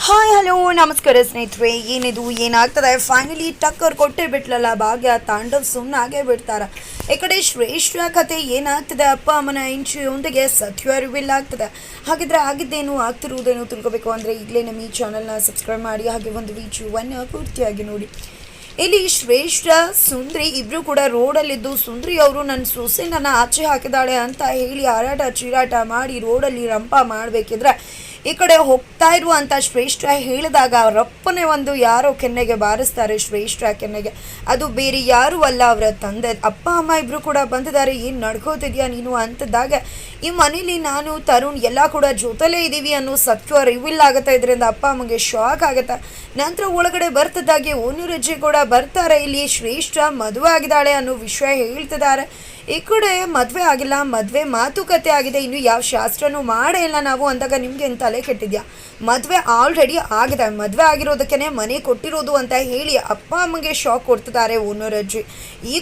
Hi hello ನಮಸ್ಕಾರ ಸ್ನೇಹಿತರೆ. ಏನಿದು ಏನಾಗ್ತದೆ? ಫೈನಲಿ ಟಕ್ಕರ್ ಕೊಟ್ಟೇ ಬಿಟ್ಲಲ್ಲ ಭಾಗ್ಯ. ತಾಂಡವ್ ಸುಮ್ಮನಾಗೇ ಬಿಡ್ತಾರ. ಈ ಕಡೆ ಶ್ರೇಷ್ಠ ಕತೆ ಏನಾಗ್ತದೆ? ಅಪ್ಪ ಅಮ್ಮನ ಇಂಟ್ರಿಯೊಂದಿಗೆ ಸತ್ಯ ರಿವೀಲ್ ಆಗ್ತದೆ. ಹಾಗಿದ್ರೆ ಆಗಿದ್ದೇನು ಆಗ್ತಿರುವುದೇನು ತಿಳ್ಕೊಬೇಕು ಅಂದರೆ ಈಗಲೇ ನಮ್ಮ ಈ ಚಾನಲ್ನ ಸಬ್ಸ್ಕ್ರೈಬ್ ಮಾಡಿ, ಹಾಗೆ ಒಂದು ವಿಡಿಯೋವನ್ನು ಪೂರ್ತಿಯಾಗಿ ನೋಡಿ. ಇಲ್ಲಿ ಶ್ರೇಷ್ಠ ಸುಂದ್ರಿ ಇಬ್ಬರು ಕೂಡ ರೋಡಲ್ಲಿದ್ದು, ಸುಂದ್ರಿ ಅವರು ನನ್ನ ಸೊಸೆ ನನ್ನ ಆಚೆ ಹಾಕಿದಾಳೆ ಅಂತ ಹೇಳಿ ಹಾರಾಟ ಚೀರಾಟ ಮಾಡಿ ರೋಡಲ್ಲಿ ರಂಪ ಮಾಡಬೇಕಿದ್ರೆ ಈ ಕಡೆ ಹೋಗ್ತಾ ಇರುವಂಥ ಶ್ರೇಷ್ಠ ಹೇಳಿದಾಗ ರಪ್ಪನೆ ಒಂದು ಯಾರೋ ಕೆನ್ನೆಗೆ ಬಾರಿಸ್ತಾರೆ. ಶ್ರೇಷ್ಠ ಕೆನ್ನೆಗೆ ಅದು ಬೇರೆ ಯಾರೂ ಅಲ್ಲ, ಅವರ ತಂದೆ. ಅಪ್ಪ ಅಮ್ಮ ಇಬ್ಬರು ಕೂಡ ಬಂದಿದ್ದಾರೆ. ಏನು ನಡ್ಕೋತಿದ್ಯಾ ನೀನು ಅಂತದಾಗ ಈ ಮನೇಲಿ ನಾನು ತರುಣ್ ಎಲ್ಲ ಕೂಡ ಜೊತೆಲೇ ಇದ್ದೀವಿ ಅನ್ನೋ ಸತ್ಯ ರಿವೀಲ್ ಆಗುತ್ತೆ. ಇದರಿಂದ ಅಪ್ಪ ಅಮ್ಮಗೆ ಶಾಕ್ ಆಗುತ್ತೆ. ನಂತರ ಒಳಗಡೆ ಬರ್ತದಾಗೆ ಓನೂರಜ್ಜಿ ಕೂಡ ಬರ್ತಾರೆ. ಇಲ್ಲಿ ಶ್ರೇಷ್ಠ ಮದುವೆ ಆಗಿದ್ದಾಳೆ ಅನ್ನೋ ವಿಷಯ ಹೇಳ್ತಿದ್ದಾರೆ. ಈ ಕಡೆ ಮದುವೆ ಆಗಿಲ್ಲ, ಮದುವೆ ಮಾತುಕತೆ ಆಗಿದೆ, ಇನ್ನು ಯಾವ ಶಾಸ್ತ್ರನೂ ಮಾಡೇ ಇಲ್ಲ ನಾವು ಅಂದಾಗ ನಿಮ್ಗೆ ಏನು ತಲೆ ಕೆಟ್ಟಿದ್ಯಾ? ಮದುವೆ ಆಲ್ರೆಡಿ ಆಗಿದೆ, ಮದುವೆ ಆಗಿರೋದಕ್ಕೆ ಮನೆ ಕೊಟ್ಟಿರೋದು ಅಂತ ಹೇಳಿ ಅಪ್ಪ ಅಮ್ಮಗೆ ಶಾಕ್ ಕೊಡ್ತಿದ್ದಾರೆ ಓನರಜ್ಜಿ. ಈ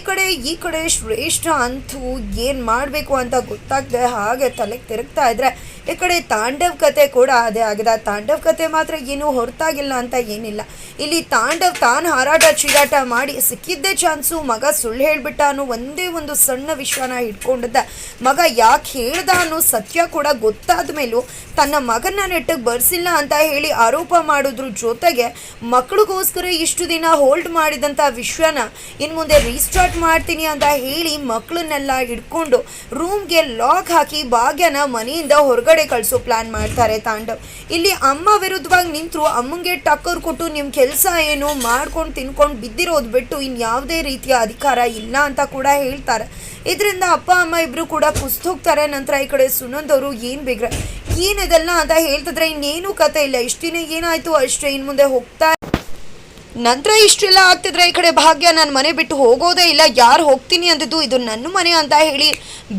ಕಡೆ ಶ್ರೇಷ್ಠ ಅಂತೂ ಏನು ಮಾಡಬೇಕು ಅಂತ ಗೊತ್ತಾಗದೆ ಹಾಗೆ ತಲೆಗೆ ತಿರುಗ್ತಾ ಇದ್ರೆ ಈ ಕಡೆ ತಾಂಡವ್ ಕತೆ ಕೂಡ ಅದೇ ಆಗಿದೆ. ತಾಂಡವ್ ಕತೆ ಮಾತ್ರ ಏನು ಹೊರತಾಗಿಲ್ಲ ಅಂತ ಏನಿಲ್ಲ. ಇಲ್ಲಿ ತಾಂಡವ್ ತಾನು ಹಾರಾಟ ಚೀರಾಟ ಮಾಡಿ ಸಿಕ್ಕಿದ್ದೇ ಚಾನ್ಸು, ಮಗ ಸುಳ್ಳು ಹೇಳ್ಬಿಟ್ಟ ಅನ್ನೋ ಒಂದೇ ಒಂದು ಸಣ್ಣ ವಿಷಯನ ಇಟ್ಕೊಂಡಿದ್ದ. ಮಗ ಯಾಕೆ ಹೇಳ್ದ ಅನ್ನೋ ಸತ್ಯ ಕೂಡ ಗೊತ್ತಾದ ಮೇಲೂ ತನ್ನ ಮಗನ ನೆಟ್ಟಿಗೆ ಬರ್ಸಿಲ್ಲ ಅಂತ ಹೇಳಿ ಆರೋಪ ಮಾಡೋದ್ರ ಜೊತೆಗೆ ಮಕ್ಕಳಿಗೋಸ್ಕರ ಇಷ್ಟು ದಿನ ಹೋಲ್ಡ್ ಮಾಡಿದಂಥ ವಿಷಯನ ಇನ್ನು ಮುಂದೆ ರೀಸ್ಟಾರ್ಟ್ ಮಾಡ್ತೀನಿ ಅಂತ ಹೇಳಿ ಮಕ್ಕಳನ್ನೆಲ್ಲ ಹಿಡ್ಕೊಂಡು ರೂಮ್ಗೆ ಲಾಕ್ ಹಾಕಿ ಭಾಗ್ಯನ ಮನೆಯಿಂದ ಹೊರಗಡೆ ಕಳಿಸೋ ಪ್ಲಾನ್ ಮಾಡ್ತಾರೆ ತಾಂಡವ್. ಇಲ್ಲಿ ಅಮ್ಮ ವಿರುದ್ಧವಾಗಿ ನಿಂತರು, ಅಮ್ಮಂಗೆ ಟಕ್ಕರ್ ಕೊಟ್ಟು ನಿಮ್ಮ ಕೆಲಸ ಏನು ಮಾಡ್ಕೊಂಡು ತಿನ್ಕೊಂಡು ಬಿದ್ದಿರೋದು ಬಿಟ್ಟು ಇನ್ಯಾವುದೇ ರೀತಿಯ ಅಧಿಕಾರ ಇಲ್ಲ ಅಂತ ಕೂಡ ಹೇಳ್ತಾರೆ. ಇದರಿಂದ ಅಪ್ಪ ಅಮ್ಮ ಇಬ್ಬರು ಕೂಡ ಹೋಗ್ತಾರೆ. ನಂತರ ಈ ಕಡೆ ಸುನಂದವರು ಏನು ಬೇಗ್ರೆ ಏನಿದೆಲ್ಲ ಅಂತ ಹೇಳ್ತಿದ್ರೆ ಇನ್ನೇನು ಕತೆ ಇಲ್ಲ, ಇಷ್ಟು ದಿನ ಏನಾಯಿತು ಅಷ್ಟೇ, ಇನ್ನು ಮುಂದೆ ಹೋಗ್ತಾ ನಂತರ ಇಷ್ಟೆಲ್ಲ ಆಗ್ತಿದ್ರೆ ಈ ಕಡೆ ಭಾಗ್ಯ ನಾನು ಮನೆ ಬಿಟ್ಟು ಹೋಗೋದೇ ಇಲ್ಲ, ಯಾರು ಹೋಗ್ತೀನಿ ಅಂದಿದ್ದು ಇದು ನನ್ನ ಮನೆ ಅಂತ ಹೇಳಿ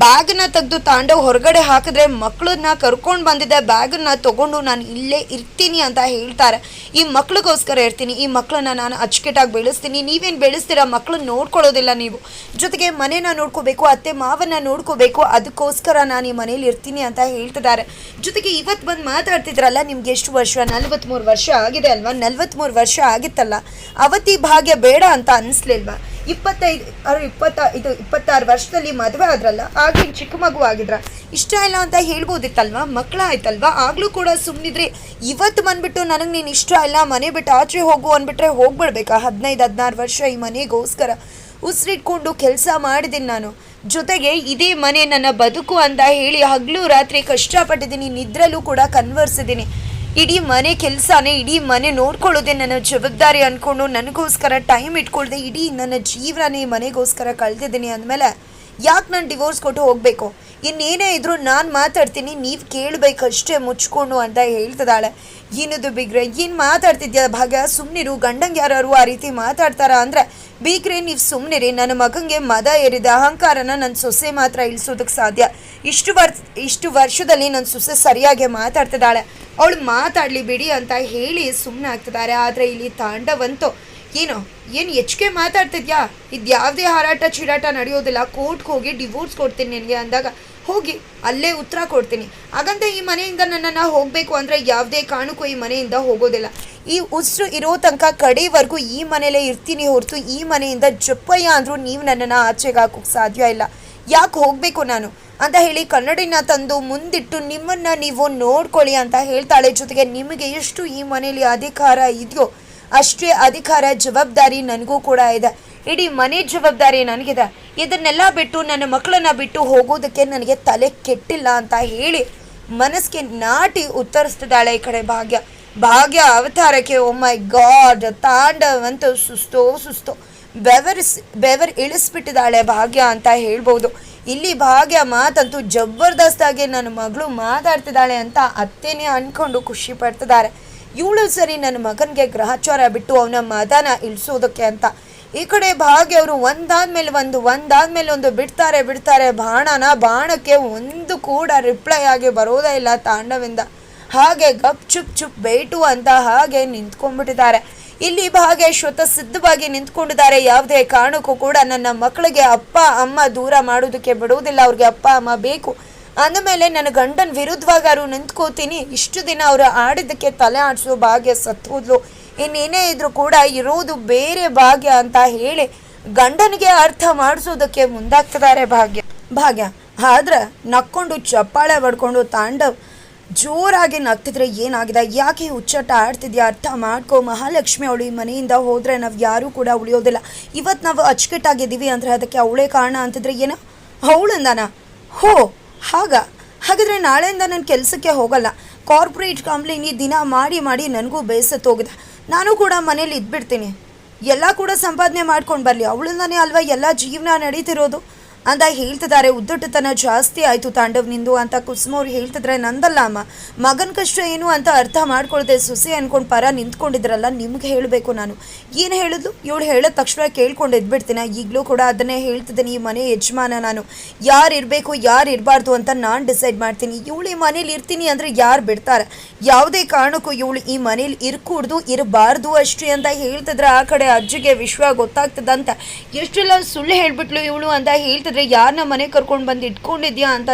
ಬ್ಯಾಗನ್ನ ತೆಗೆದು ತಾಂಡವ್ ಹೊರಗಡೆ ಹಾಕಿದ್ರೆ ಮಕ್ಕಳನ್ನ ಕರ್ಕೊಂಡು ಬಂದಿದ್ದೆ, ಬ್ಯಾಗನ್ನ ತೊಗೊಂಡು ನಾನು ಇಲ್ಲೇ ಇರ್ತೀನಿ ಅಂತ ಹೇಳ್ತಾರೆ. ಈ ಮಕ್ಳಿಗೋಸ್ಕರ ಇರ್ತೀನಿ, ಈ ಮಕ್ಕಳನ್ನ ನಾನು ಅಚ್ಚುಕಟ್ಟಾಗಿ ಬೆಳೆಸ್ತೀನಿ, ನೀವೇನು ಬೆಳೆಸ್ತೀರಾ? ಮಕ್ಕಳನ್ನ ನೋಡ್ಕೊಳ್ಳೋದಿಲ್ಲ ನೀವು, ಜೊತೆಗೆ ಮನೇನ ನೋಡ್ಕೋಬೇಕು, ಅತ್ತೆ ಮಾವನ್ನ ನೋಡ್ಕೋಬೇಕು, ಅದಕ್ಕೋಸ್ಕರ ನಾನು ಈ ಮನೇಲಿ ಇರ್ತೀನಿ ಅಂತ ಹೇಳ್ತಿದ್ದಾರೆ. ಜೊತೆಗೆ ಇವತ್ತು ಬಂದು ಮಾತಾಡ್ತಿದ್ರಲ್ಲ, ನಿಮ್ಗೆ ಎಷ್ಟು ವರ್ಷ? 43 ವರ್ಷ ಆಗಿದೆ ಅಲ್ವಾ? 43 ವರ್ಷ ಆಗಿತ್ತಲ್ಲ, ಅವತ್ತಿ ಭಾಗ್ಯ ಬೇಡ ಅಂತ ಅನಿಸ್ಲಿಲ್ವಾ? 26 ವರ್ಷದಲ್ಲಿ ಮದುವೆ ಆದ್ರಲ್ಲ, ಆಗ ಚಿಕ್ಕ ಮಗು ಆಗಿದ್ರ, ಇಷ್ಟ ಇಲ್ಲ ಅಂತ ಹೇಳ್ಬೋದಿತ್ತಲ್ವಾ? ಮಕ್ಕಳಾಯ್ತಲ್ವಾ? ಆಗ್ಲೂ ಕೂಡ ಸುಮ್ಮನಿದ್ರಿ. ಇವತ್ತು ಬಂದ್ಬಿಟ್ಟು ನನಗೆ ನೀನು ಇಷ್ಟ ಇಲ್ಲ, ಮನೆ ಬಿಟ್ಟು ಆಚೆ ಹೋಗು ಅಂದ್ಬಿಟ್ರೆ ಹೋಗ್ಬಿಡ್ಬೇಕಾ? 15-16 ವರ್ಷ ಈ ಮನೆಗೋಸ್ಕರ ಉಸಿರಿಟ್ಕೊಂಡು ಕೆಲಸ ಮಾಡಿದ್ದೀನಿ ನಾನು, ಜೊತೆಗೆ ಇದೇ ಮನೆ ನನ್ನ ಬದುಕು ಅಂತ ಹೇಳಿ ಹಗಲು ರಾತ್ರಿ ಕಷ್ಟಪಟ್ಟಿದ್ದೀನಿ, ನಿದ್ರಲ್ಲೂ ಕೂಡ ಕನ್ವರ್ಸಿದ್ದೀನಿ. ಇಡೀ ಮನೆ ಕೆಲಸನೇ, ಇಡೀ ಮನೆ ನೋಡ್ಕೊಳ್ಳೋದೆ ನನ್ನ ಜವಾಬ್ದಾರಿ ಅಂದ್ಕೊಂಡು ನನಗೋಸ್ಕರ ಟೈಮ್ ಇಟ್ಕೊಳ್ದೆ ಇಡೀ ನನ್ನ ಜೀವನನೇ ಮನೆಗೋಸ್ಕರ ಕಳೆದಿದ್ದೀನಿ. ಅಂದಮೇಲೆ ಯಾಕೆ ನಾನು ಡಿವೋರ್ಸ್ ಕೊಟ್ಟು ಹೋಗಬೇಕು? ಇನ್ನೇನೇ ಇದ್ರೂ ನಾನು ಮಾತಾಡ್ತೀನಿ, ನೀವು ಕೇಳಬೇಕಷ್ಟೇ ಮುಚ್ಕೊಂಡು ಅಂತ ಹೇಳ್ತಿದ್ದಾಳೆ. ಏನದು ಬಿಗ್ರೆ ಏನು ಮಾತಾಡ್ತಿದ್ಯಾ ಭಾಗ್ಯ? ಸುಮ್ಮನಿರು, ಗಂಡಂಗೆ ಯಾರು ಆ ರೀತಿ ಮಾತಾಡ್ತಾರ ಅಂದರೆ ಬೀಗ್ರೆ ನೀವು ಸುಮ್ಮನಿರಿ. ನನ್ನ ಮಗಂಗೆ ಮದ ಏರಿದ ಅಹಂಕಾರನ ನನ್ನ ಸೊಸೆ ಮಾತ್ರ ಇಳಿಸೋದಕ್ಕೆ ಸಾಧ್ಯ. ಇಷ್ಟು ವರ್ಷದಲ್ಲಿ ನನ್ನ ಸೊಸೆ ಸರಿಯಾಗಿ ಮಾತಾಡ್ತಿದ್ದಾಳೆ, ಅವಳು ಮಾತಾಡಲಿ ಬಿಡಿ ಅಂತ ಹೇಳಿ ಸುಮ್ಮನೆ ಆಗ್ತಿದ್ದಾರೆ. ಆದರೆ ಇಲ್ಲಿ ತಾಂಡವಂತೂ ಏನು ಹೆಚ್ಚಿಗೆ ಮಾತಾಡ್ತಿದ್ಯಾ? ಇದು ಯಾವುದೇ ಹಾರಾಟ ಚೀರಾಟ ನಡೆಯೋದಿಲ್ಲ, ಕೋರ್ಟ್ಗೆ ಹೋಗಿ ಡಿವೋರ್ಸ್ ಕೊಡ್ತೀನಿ ನಿನಗೆ ಅಂದಾಗ ಹೋಗಿ ಅಲ್ಲೇ ಉತ್ತರ ಕೊಡ್ತೀನಿ. ಹಾಗಂತ ಈ ಮನೆಯಿಂದ ನನ್ನನ್ನು ಹೋಗಬೇಕು ಅಂದರೆ ಯಾವುದೇ ಕಾರಣಕ್ಕೂ ಈ ಮನೆಯಿಂದ ಹೋಗೋದಿಲ್ಲ. ಈ ಉಸಿರು ಇರೋ ತನಕ ಕಡೆವರೆಗೂ ಈ ಮನೇಲೇ ಇರ್ತೀನಿ ಹೊರತು ಈ ಮನೆಯಿಂದ ಜಪ್ಪಯ್ಯ ಅಂದರೂ ನೀವು ನನ್ನನ್ನು ಆಚೆಗೆ ಹಾಕೋಕ್ಕೆ ಸಾಧ್ಯ ಇಲ್ಲ. ಯಾಕೆ ಹೋಗಬೇಕು ನಾನು ಅಂತ ಹೇಳಿ ಕನ್ನಡಿನ ತಂದು ಮುಂದಿಟ್ಟು ನಿಮ್ಮನ್ನು ನೀವು ನೋಡ್ಕೊಳ್ಳಿ ಅಂತ ಹೇಳ್ತಾಳೆ. ಜೊತೆಗೆ ನಿಮಗೆ ಎಷ್ಟು ಈ ಮನೇಲಿ ಅಧಿಕಾರ ಇದೆಯೋ ಅಷ್ಟೇ ಅಧಿಕಾರ ಜವಾಬ್ದಾರಿ ನನಗೂ ಕೂಡ ಇದೆ. ಇಡೀ ಮನೆ ಜವಾಬ್ದಾರಿ ನನಗಿದೆ. ಇದನ್ನೆಲ್ಲ ಬಿಟ್ಟು ನನ್ನ ಮಕ್ಕಳನ್ನ ಬಿಟ್ಟು ಹೋಗೋದಕ್ಕೆ ನನಗೆ ತಲೆ ಕೆಟ್ಟಿಲ್ಲ ಅಂತ ಹೇಳಿ ಮನಸ್ಸಿಗೆ ನಾಟಿ ಉತ್ತರಿಸ್ತಿದ್ದಾಳೆ ಈ ಕಡೆ ಭಾಗ್ಯ ಅವತಾರಕ್ಕೆ. ಓ ಮೈ ಗಾಡ್, ತಾಂಡವಂತೂ ಸುಸ್ತು ಬೆವರ್ ಇಳಿಸ್ಬಿಟ್ಟಿದ್ದಾಳೆ ಭಾಗ್ಯ ಅಂತ ಹೇಳ್ಬೋದು. ಇಲ್ಲಿ ಭಾಗ್ಯ ಮಾತಂತೂ ಜಬರ್ದಸ್ತಾಗಿ ನನ್ನ ಮಗಳು ಮಾತಾಡ್ತಿದ್ದಾಳೆ ಅಂತ ಅತ್ತೇನೆ ಅಂದ್ಕೊಂಡು ಖುಷಿ ಪಡ್ತಿದ್ದಾರೆ. ಇವಳು ಸರಿ ನನ್ನ ಮಗನಿಗೆ ಗ್ರಹಚಾರ ಬಿಟ್ಟು ಅವನ ಮದನ ಇಳಿಸೋದಕ್ಕೆ ಅಂತ. ಈ ಕಡೆ ಭಾಗ್ಯ ಅವರು ಒಂದಾದ್ಮೇಲೆ ಒಂದು ಬಿಡ್ತಾರೆ ಬಾಣಕ್ಕೆ ಒಂದು ಕೂಡ ರಿಪ್ಲೈ ಆಗಿ ಬರೋದೇ ಇಲ್ಲ ತಾಂಡವಿಂದ. ಹಾಗೆ ಗಪ್ ಚುಪ್ ಬೇಟು ಅಂತ ಹಾಗೆ ನಿಂತ್ಕೊಂಡ್ಬಿಟ್ಟಿದ್ದಾರೆ. ಇಲ್ಲಿ ಭಾಗ್ಯ ಸಿದ್ಧವಾಗಿ ನಿಂತ್ಕೊಂಡಿದ್ದಾರೆ. ಯಾವುದೇ ಕಾರಣಕ್ಕೂ ಕೂಡ ನನ್ನ ಮಕ್ಕಳಿಗೆ ಅಪ್ಪ ಅಮ್ಮ ದೂರ ಮಾಡೋದಕ್ಕೆ ಬಿಡುವುದಿಲ್ಲ, ಅವ್ರಿಗೆ ಅಪ್ಪ ಅಮ್ಮ ಬೇಕು ಅಂದಮೇಲೆ ನನ್ನ ಗಂಡನ ವಿರುದ್ಧವಾಗಾರು ನಿಂತ್ಕೋತೀನಿ, ಇಷ್ಟು ದಿನ ಅವರು ಆಡಿದ್ದಕ್ಕೆ ತಲೆ ಆಡಿಸೋ ಭಾಗ್ಯ ಸತ್ತೋದ್ಲು, ಇನ್ನೇನೇ ಇದ್ರೂ ಕೂಡ ಇರೋದು ಬೇರೆ ಭಾಗ್ಯ ಅಂತ ಹೇಳಿ ಗಂಡನಿಗೆ ಅರ್ಥ ಮಾಡಿಸೋದಕ್ಕೆ ಮುಂದಾಗ್ತಿದ್ದಾರೆ ಭಾಗ್ಯ ಆದ್ರೆ ನಕ್ಕೊಂಡು ಚಪ್ಪಾಳೆ ಬಡ್ಕೊಂಡು ತಾಂಡವ್ ಜೋರಾಗಿ ನಗ್ತಿದ್ರೆ ಏನಾಗಿದೆ, ಯಾಕೆ ಹುಚ್ಚಾಟ ಆಡ್ತಿದ್ಯಾ, ಅರ್ಥ ಮಾಡ್ಕೋ, ಮಹಾಲಕ್ಷ್ಮಿ ಅವಳು ಈ ಮನೆಯಿಂದ ಹೋದರೆ ನಾವು ಯಾರೂ ಕೂಡ ಉಳಿಯೋದಿಲ್ಲ, ಇವತ್ತು ನಾವು ಅಚ್ಚುಕಟ್ಟಾಗಿದ್ದೀವಿ ಅಂದರೆ ಅದಕ್ಕೆ ಅವಳೇ ಕಾರಣ ಅಂತಿದ್ರೆ ಏನೋ ಅವಳಿಂದನಾ? ಹಾಗಾದರೆ ನಾಳೆಯಿಂದ ನಾನು ಕೆಲಸಕ್ಕೆ ಹೋಗಲ್ಲ, ಕಾರ್ಪೊರೇಟ್ ಕಂಪ್ನಿ ದಿನ ಮಾಡಿ ನನಗೂ ಬೇಸತ್ತೋಗಿದೆ, ನಾನು ಕೂಡ ಮನೇಲಿ ಇದ್ಬಿಡ್ತೀನಿ, ಎಲ್ಲ ಕೂಡ ಸಂಪಾದನೆ ಮಾಡ್ಕೊಂಡು ಬರಲಿ, ಅವಳಿಂದಾನೇ ಅಲ್ವಾ ಎಲ್ಲ ಜೀವನ ನಡೀತಿರೋದು ಅಂತ ಹೇಳ್ತಿದ್ದಾರೆ. ಉದ್ದಟತನ ಜಾಸ್ತಿ ಆಯಿತು ತಾಂಡವ್ನಿಂದು ಅಂತ ಕುಸುಮ ಅವ್ರು ಹೇಳ್ತಿದ್ರೆ, ನಂದಲ್ಲ ಅಮ್ಮ, ಮಗನ ಕಷ್ಟ ಏನು ಅಂತ ಅರ್ಥ ಮಾಡ್ಕೊಳ್ದೆ ಸೊಸೆ ಅಂದ್ಕೊಂಡು ಪರ ನಿಂತ್ಕೊಂಡಿದ್ರಲ್ಲ, ನಿಮ್ಗೆ ಹೇಳಬೇಕು ನಾನು. ಏನು ಹೇಳಿದ್ಲು ಇವಳು ಹೇಳಿದ ತಕ್ಷಣ ಕೇಳ್ಕೊಂಡು ಎದ್ಬಿಡ್ತೀನಿ, ಈಗಲೂ ಕೂಡ ಅದನ್ನೇ ಹೇಳ್ತಿದ್ದೀನಿ, ಈ ಮನೆ ಯಜಮಾನ ನಾನು, ಯಾರು ಇರಬೇಕು ಯಾರು ಇರಬಾರ್ದು ಅಂತ ನಾನು ಡಿಸೈಡ್ ಮಾಡ್ತೀನಿ, ಇವಳು ಈ ಮನೇಲಿ ಇರ್ತೀನಿ ಅಂದರೆ ಯಾರು ಬಿಡ್ತಾರೆ, ಯಾವುದೇ ಕಾರಣಕ್ಕೂ ಇವಳು ಈ ಮನೇಲಿ ಇರಬಾರ್ದು ಅಷ್ಟೇ ಅಂತ ಹೇಳ್ತಿದ್ರೆ, ಆ ಕಡೆ ಅಜ್ಜಿಗೆ ವಿಶ್ವ ಗೊತ್ತಾಗ್ತದಂತ ಎಷ್ಟೆಲ್ಲ ಸುಳ್ಳು ಹೇಳ್ಬಿಟ್ಲು ಇವಳು ಅಂತ ಹೇಳ್ತಿದ್ರೆ, ಯಾರನ್ನ ಮನೆ ಕರ್ಕೊಂಡು ಬಂದು ಇಟ್ಕೊಂಡಿದ್ಯಾ ಅಂತ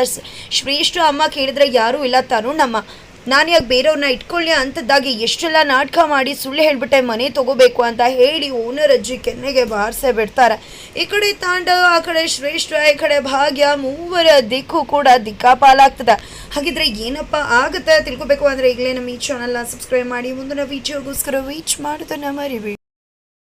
ಶ್ರೇಷ್ಠ ಅಮ್ಮ ಕೇಳಿದ್ರೆ ಯಾರೂ ಇಲ್ಲ, ತರುಣಮ್ಮ, ನಾನು ಯಾಕೆ ಬೇರೆಯವ್ರನ್ನ ಇಟ್ಕೊಳ್ಳಿ ಅಂತದ್ದಾಗಿ ಎಷ್ಟೆಲ್ಲ ನಾಟಕ ಮಾಡಿ ಸುಳ್ಳು ಹೇಳ್ಬಿಟ್ಟೆ ಮನೆ ತಗೋಬೇಕು ಅಂತ ಹೇಳಿ ಓನರ್ ಅಜ್ಜಿ ಕೆನ್ನೆಗೆ ಬಾರಿಸೇ ಬಿಡ್ತಾರೆ. ಈ ಕಡೆ ತಾಂಡವ, ಆ ಕಡೆ ಶ್ರೇಷ್ಠ, ಈ ಕಡೆ ಭಾಗ್ಯ, ಮೂವರ ದಿಕ್ಕು ಕೂಡ ದಿಕ್ಕಾಪಾಲಾಗ್ತದೆ. ಹಾಗಿದ್ರೆ ಏನಪ್ಪ ಆಗುತ್ತೆ ತಿಳ್ಕೊಬೇಕು ಅಂದರೆ ಈಗಲೇ ನಮ್ಮ ಈ ಚಾನಲ್ನ ಸಬ್ಸ್ಕ್ರೈಬ್ ಮಾಡಿ, ಮುಂದಿನ ವಿಡಿಯೋಗೋಸ್ಕರ ವೇಟ್ ಮಾಡೋದನ್ನ ಮರಿಬೇಡಿ.